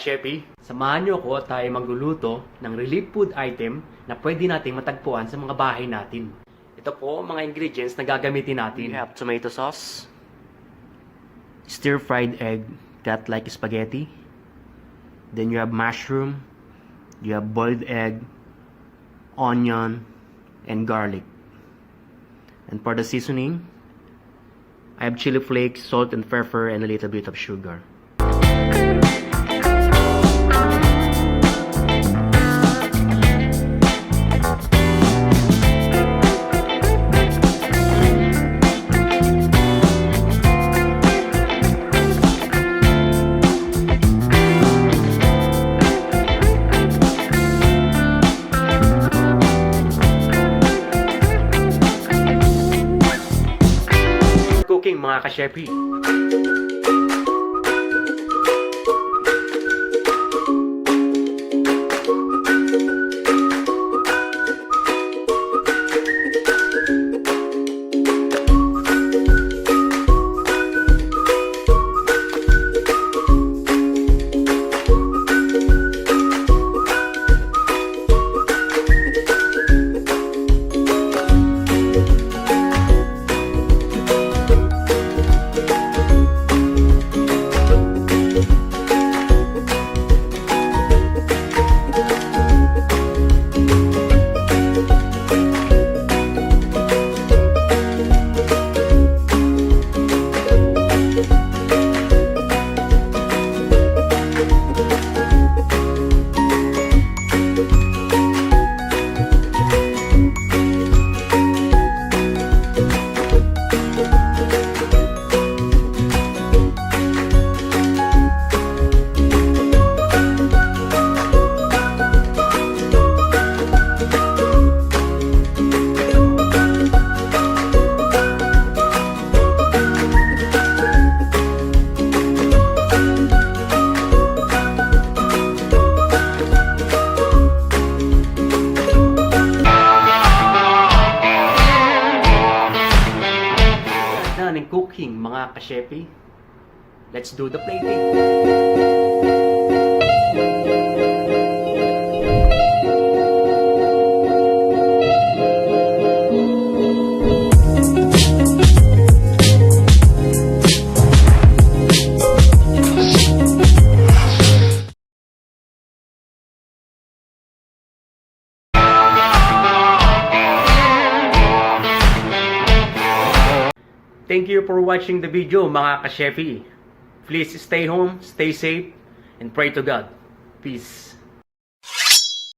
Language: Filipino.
ka-shepi. Samahan niyo ako at tayo magluluto ng relief food item na pwede nating matagpuan sa mga bahay natin. Ito po mga ingredients na gagamitin natin. We have tomato sauce, stir-fried egg cut like spaghetti, then you have mushroom, you have boiled egg, onion, and garlic. And for the seasoning, I have chili flakes, salt and pepper, and a little bit of sugar. Cooking mga ka-shepi. Ng cooking mga ka-shepi. Let's do the plating. Thank you for watching the video mga ka-shepi. Please stay home, stay safe, and pray to God. Peace.